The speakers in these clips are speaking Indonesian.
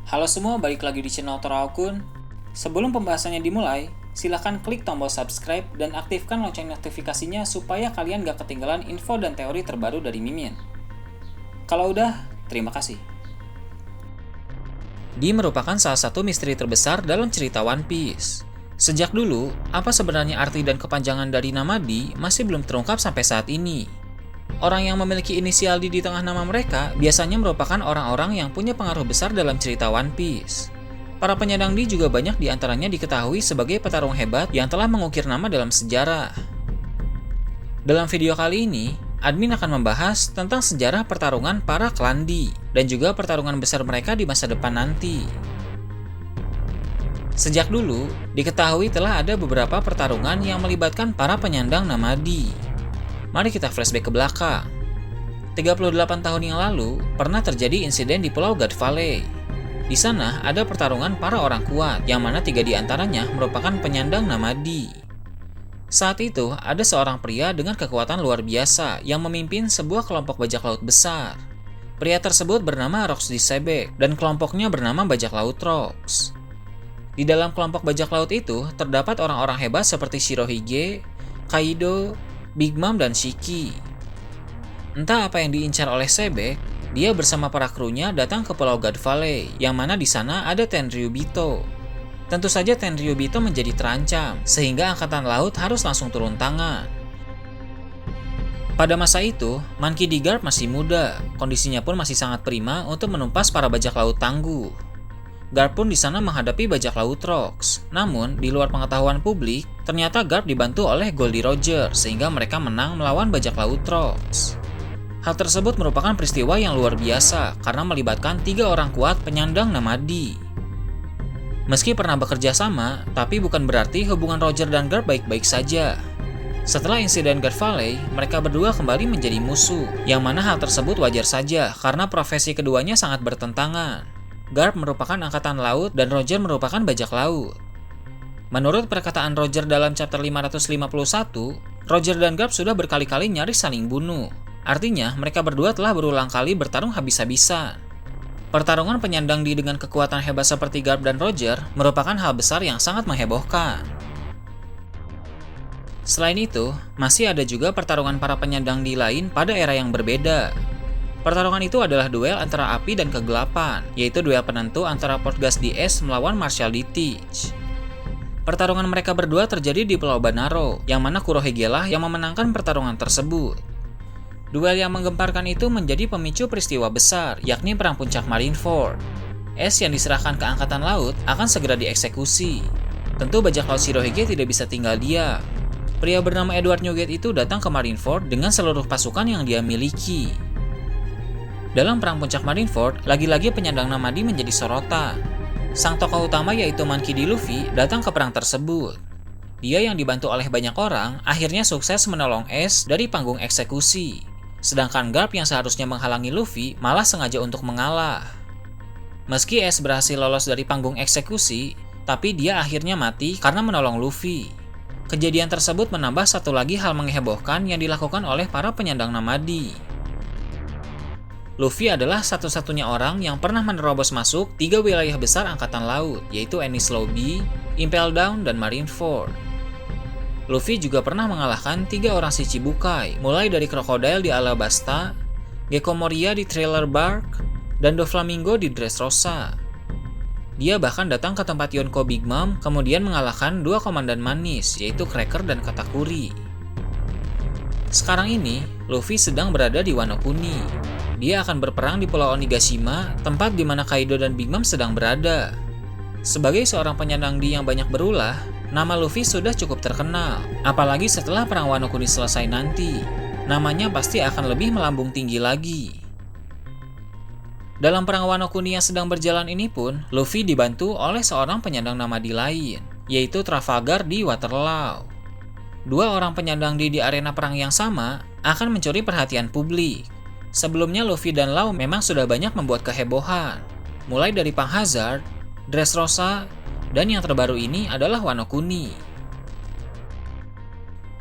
Halo semua, balik lagi di channel Toraokun. Sebelum pembahasannya dimulai, silahkan klik tombol subscribe dan aktifkan lonceng notifikasinya supaya kalian gak ketinggalan info dan teori terbaru dari Mimin. Kalau udah, terima kasih. Di merupakan salah satu misteri terbesar dalam cerita One Piece. Sejak dulu, apa sebenarnya arti dan kepanjangan dari nama Di masih belum terungkap sampai saat ini. Orang yang memiliki inisial D di tengah nama mereka biasanya merupakan orang-orang yang punya pengaruh besar dalam cerita One Piece. Para penyandang D juga banyak di antaranya diketahui sebagai petarung hebat yang telah mengukir nama dalam sejarah. Dalam video kali ini, admin akan membahas tentang sejarah pertarungan para klan D dan juga pertarungan besar mereka di masa depan nanti. Sejak dulu, diketahui telah ada beberapa pertarungan yang melibatkan para penyandang nama D. Mari kita flashback ke belakang. 38 tahun yang lalu, pernah terjadi insiden di Pulau God Valley. Di sana ada pertarungan para orang kuat, yang mana 3 di antaranya merupakan penyandang nama D. Saat itu, ada seorang pria dengan kekuatan luar biasa yang memimpin sebuah kelompok bajak laut besar. Pria tersebut bernama Rox D. Sebek, dan kelompoknya bernama Bajak Laut Rox. Di dalam kelompok bajak laut itu, terdapat orang-orang hebat seperti Shirohige, Kaido, Big Mom, dan Shiki. Entah apa yang diincar oleh Sebek, dia bersama para krunya datang ke Pulau God Valley, yang mana di sana ada Tenryubito. Tentu saja Tenryubito menjadi terancam, sehingga Angkatan Laut harus langsung turun tangan. Pada masa itu, Monkey D. Garp masih muda, kondisinya pun masih sangat prima untuk menumpas para bajak laut tangguh. Garp pun di sana menghadapi bajak laut Rox. Namun, di luar pengetahuan publik, ternyata Garp dibantu oleh Goldie Roger sehingga mereka menang melawan bajak laut Rox. Hal tersebut merupakan peristiwa yang luar biasa karena melibatkan 3 orang kuat penyandang nama D. Meski pernah bekerja sama, tapi bukan berarti hubungan Roger dan Garp baik-baik saja. Setelah insiden God Valley, mereka berdua kembali menjadi musuh, yang mana hal tersebut wajar saja karena profesi keduanya sangat bertentangan. Garp merupakan angkatan laut dan Roger merupakan bajak laut. Menurut perkataan Roger dalam chapter 551, Roger dan Garp sudah berkali-kali nyaris saling bunuh. Artinya, mereka berdua telah berulang kali bertarung habis-habisan. Pertarungan penyandang D dengan kekuatan hebat seperti Garp dan Roger merupakan hal besar yang sangat menghebohkan. Selain itu, masih ada juga pertarungan para penyandang D lain pada era yang berbeda. Pertarungan itu adalah duel antara api dan kegelapan, yaitu duel penentu antara Portgas DS melawan Marshall D. Teach. Pertarungan mereka berdua terjadi di Pulau Banaro, yang mana Kurohige lah yang memenangkan pertarungan tersebut. Duel yang menggemparkan itu menjadi pemicu peristiwa besar, yakni Perang Puncak Marineford. Es yang diserahkan ke Angkatan Laut akan segera dieksekusi. Tentu bajak laut Shirohige tidak bisa tinggal diam. Pria bernama Edward Newgate itu datang ke Marineford dengan seluruh pasukan yang dia miliki. Dalam Perang Puncak Marineford, lagi-lagi penyandang nama D menjadi sorotan. Sang tokoh utama yaitu Monkey D. Luffy datang ke perang tersebut. Dia yang dibantu oleh banyak orang akhirnya sukses menolong Ace dari panggung eksekusi. Sedangkan Garp yang seharusnya menghalangi Luffy malah sengaja untuk mengalah. Meski Ace berhasil lolos dari panggung eksekusi, tapi dia akhirnya mati karena menolong Luffy. Kejadian tersebut menambah satu lagi hal menghebohkan yang dilakukan oleh para penyandang nama D. Luffy adalah satu-satunya orang yang pernah menerobos masuk 3 wilayah besar Angkatan Laut, yaitu Enies Lobby, Impel Down, dan Marineford. Luffy juga pernah mengalahkan 3 orang Shichibukai, mulai dari Crocodile di Alabasta, Gecko Moria di Thriller Bark, dan Doflamingo di Dressrosa. Dia bahkan datang ke tempat Yonko Big Mom, kemudian mengalahkan 2 komandan manis, yaitu Cracker dan Katakuri. Sekarang ini, Luffy sedang berada di Wano Kuni. Dia akan berperang di Pulau Onigashima, tempat di mana Kaido dan Big Mom sedang berada. Sebagai seorang penyandang D yang banyak berulah, nama Luffy sudah cukup terkenal. Apalagi setelah perang Wano Kuni selesai nanti, namanya pasti akan lebih melambung tinggi lagi. Dalam perang Wano Kuni yang sedang berjalan ini pun, Luffy dibantu oleh seorang penyandang nama D lain, yaitu Trafalgar di Waterloo. 2 orang penyandang D di arena perang yang sama akan mencuri perhatian publik. Sebelumnya Luffy dan Law memang sudah banyak membuat kehebohan, mulai dari Pang Hazard, Dressrosa, dan yang terbaru ini adalah Wano Kuni.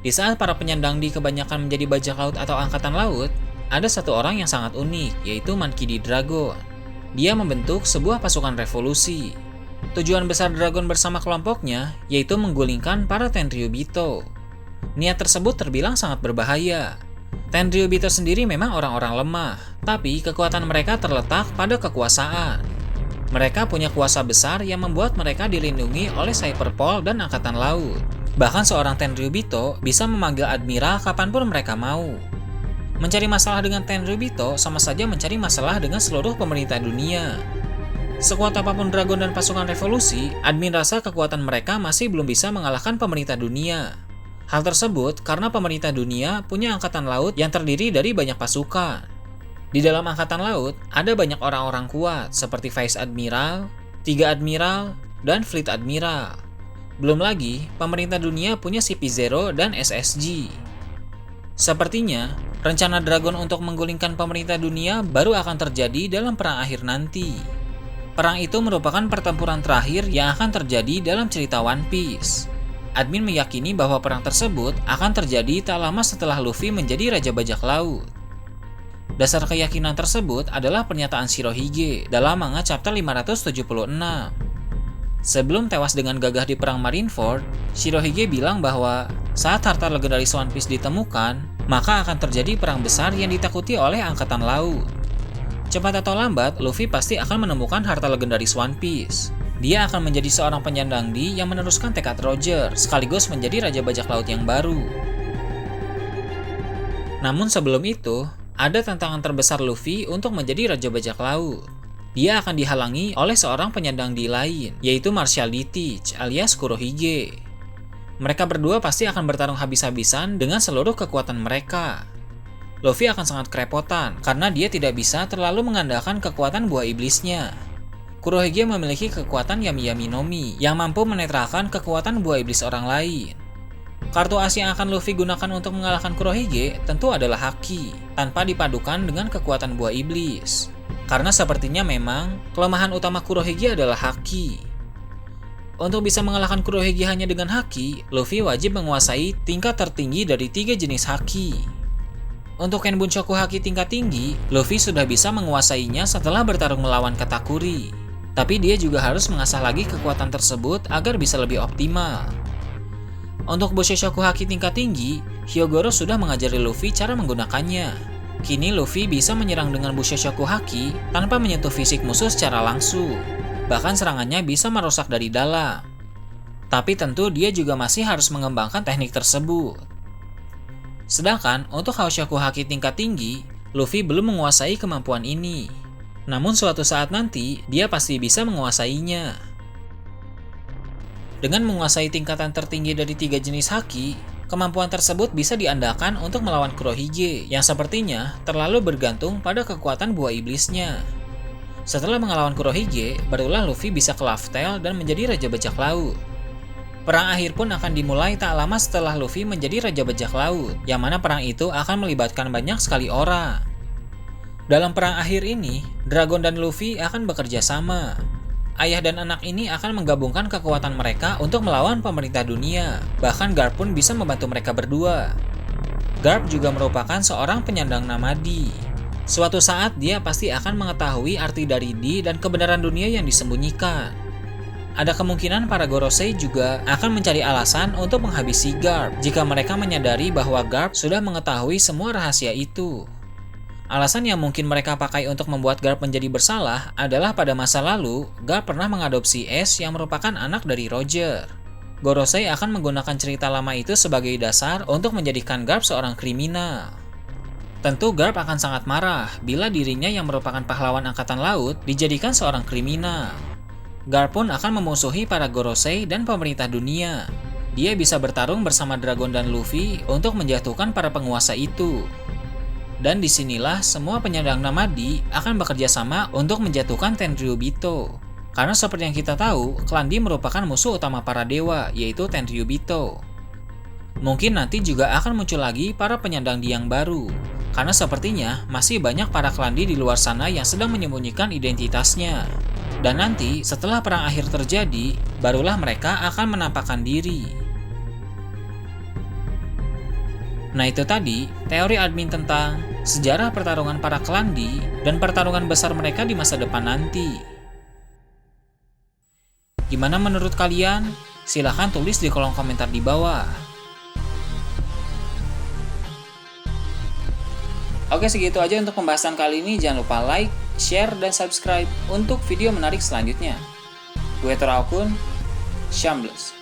Di saat para penyandang D kebanyakan menjadi bajak laut atau angkatan laut, ada satu orang yang sangat unik, yaitu Monkey D. Dragon. Dia membentuk sebuah pasukan revolusi. Tujuan besar Dragon bersama kelompoknya yaitu menggulingkan para Tenryubito. Niat tersebut terbilang sangat berbahaya. Tenryubito sendiri memang orang-orang lemah, tapi kekuatan mereka terletak pada kekuasaan. Mereka punya kuasa besar yang membuat mereka dilindungi oleh Cyberpol dan Angkatan Laut. Bahkan seorang Tenryubito bisa memanggil Admiral kapanpun mereka mau. Mencari masalah dengan Tenryubito sama saja mencari masalah dengan seluruh pemerintah dunia. Sekuat apapun Dragon dan pasukan revolusi, admin rasa kekuatan mereka masih belum bisa mengalahkan pemerintah dunia. Hal tersebut karena pemerintah dunia punya angkatan laut yang terdiri dari banyak pasukan. Di dalam angkatan laut, ada banyak orang-orang kuat seperti Vice Admiral, 3 Admiral, dan Fleet Admiral. Belum lagi, pemerintah dunia punya CP0 dan SSG. Sepertinya, rencana Dragon untuk menggulingkan pemerintah dunia baru akan terjadi dalam perang akhir nanti. Perang itu merupakan pertempuran terakhir yang akan terjadi dalam cerita One Piece. Admin meyakini bahwa perang tersebut akan terjadi tak lama setelah Luffy menjadi Raja Bajak Laut. Dasar keyakinan tersebut adalah pernyataan Shirohige dalam manga chapter 576. Sebelum tewas dengan gagah di perang Marineford, Shirohige bilang bahwa saat harta legendaris One Piece ditemukan, maka akan terjadi perang besar yang ditakuti oleh Angkatan Laut. Cepat atau lambat, Luffy pasti akan menemukan harta legendaris One Piece. Dia akan menjadi seorang penyandang di yang meneruskan tekad Roger, sekaligus menjadi Raja Bajak Laut yang baru. Namun sebelum itu, ada tantangan terbesar Luffy untuk menjadi Raja Bajak Laut. Dia akan dihalangi oleh seorang penyandang di lain, yaitu Marshall D. Teach alias Kurohige. Mereka berdua pasti akan bertarung habis-habisan dengan seluruh kekuatan mereka. Luffy akan sangat kerepotan karena dia tidak bisa terlalu mengandalkan kekuatan buah iblisnya. Kurohige memiliki kekuatan Yami Yami no Mi yang mampu menetralkan kekuatan buah iblis orang lain. Kartu as yang akan Luffy gunakan untuk mengalahkan Kurohige tentu adalah Haki, tanpa dipadukan dengan kekuatan buah iblis. Karena sepertinya memang kelemahan utama Kurohige adalah Haki. Untuk bisa mengalahkan Kurohige hanya dengan Haki, Luffy wajib menguasai tingkat tertinggi dari 3 jenis Haki. Untuk Ken Bunshoku Haki tingkat tinggi, Luffy sudah bisa menguasainya setelah bertarung melawan Katakuri. Tapi dia juga harus mengasah lagi kekuatan tersebut agar bisa lebih optimal. Untuk Boshoshoku Haki tingkat tinggi, Hyogoro sudah mengajari Luffy cara menggunakannya. Kini Luffy bisa menyerang dengan Boshoshoku Haki tanpa menyentuh fisik musuh secara langsung. Bahkan serangannya bisa merusak dari dalam. Tapi tentu dia juga masih harus mengembangkan teknik tersebut. Sedangkan untuk Haoshoku Haki tingkat tinggi, Luffy belum menguasai kemampuan ini. Namun suatu saat nanti, dia pasti bisa menguasainya. Dengan menguasai tingkatan tertinggi dari 3 jenis Haki, kemampuan tersebut bisa diandalkan untuk melawan Kurohige yang sepertinya terlalu bergantung pada kekuatan buah iblisnya. Setelah melawan Kurohige, barulah Luffy bisa ke Laugh Tale dan menjadi Raja Bajak Laut. Perang akhir pun akan dimulai tak lama setelah Luffy menjadi Raja Bajak Laut, yang mana perang itu akan melibatkan banyak sekali orang. Dalam perang akhir ini, Dragon dan Luffy akan bekerja sama. Ayah dan anak ini akan menggabungkan kekuatan mereka untuk melawan pemerintah dunia. Bahkan Garp pun bisa membantu mereka berdua. Garp juga merupakan seorang penyandang nama D. Suatu saat dia pasti akan mengetahui arti dari D dan kebenaran dunia yang disembunyikan. Ada kemungkinan para Gorosei juga akan mencari alasan untuk menghabisi Garp jika mereka menyadari bahwa Garp sudah mengetahui semua rahasia itu. Alasan yang mungkin mereka pakai untuk membuat Garp menjadi bersalah adalah pada masa lalu, Garp pernah mengadopsi Ace yang merupakan anak dari Roger. Gorosei akan menggunakan cerita lama itu sebagai dasar untuk menjadikan Garp seorang kriminal. Tentu Garp akan sangat marah bila dirinya yang merupakan pahlawan angkatan laut dijadikan seorang kriminal. Garp pun akan memusuhi para Gorosei dan pemerintah dunia. Dia bisa bertarung bersama Dragon dan Luffy untuk menjatuhkan para penguasa itu. Dan disinilah semua penyandang nama D akan bekerja sama untuk menjatuhkan Tenryubito. Karena seperti yang kita tahu, klan D merupakan musuh utama para dewa, yaitu Tenryubito. Mungkin nanti juga akan muncul lagi para penyandang D yang baru. Karena sepertinya masih banyak para klan D di luar sana yang sedang menyembunyikan identitasnya. Dan nanti setelah perang akhir terjadi, barulah mereka akan menampakkan diri. Nah itu tadi, teori admin tentang sejarah pertarungan para Klandi dan pertarungan besar mereka di masa depan nanti. Gimana menurut kalian? Silahkan tulis di kolom komentar di bawah. Oke, segitu aja untuk pembahasan kali ini. Jangan lupa like, share, dan subscribe untuk video menarik selanjutnya. Gue Toraokun, Shambles.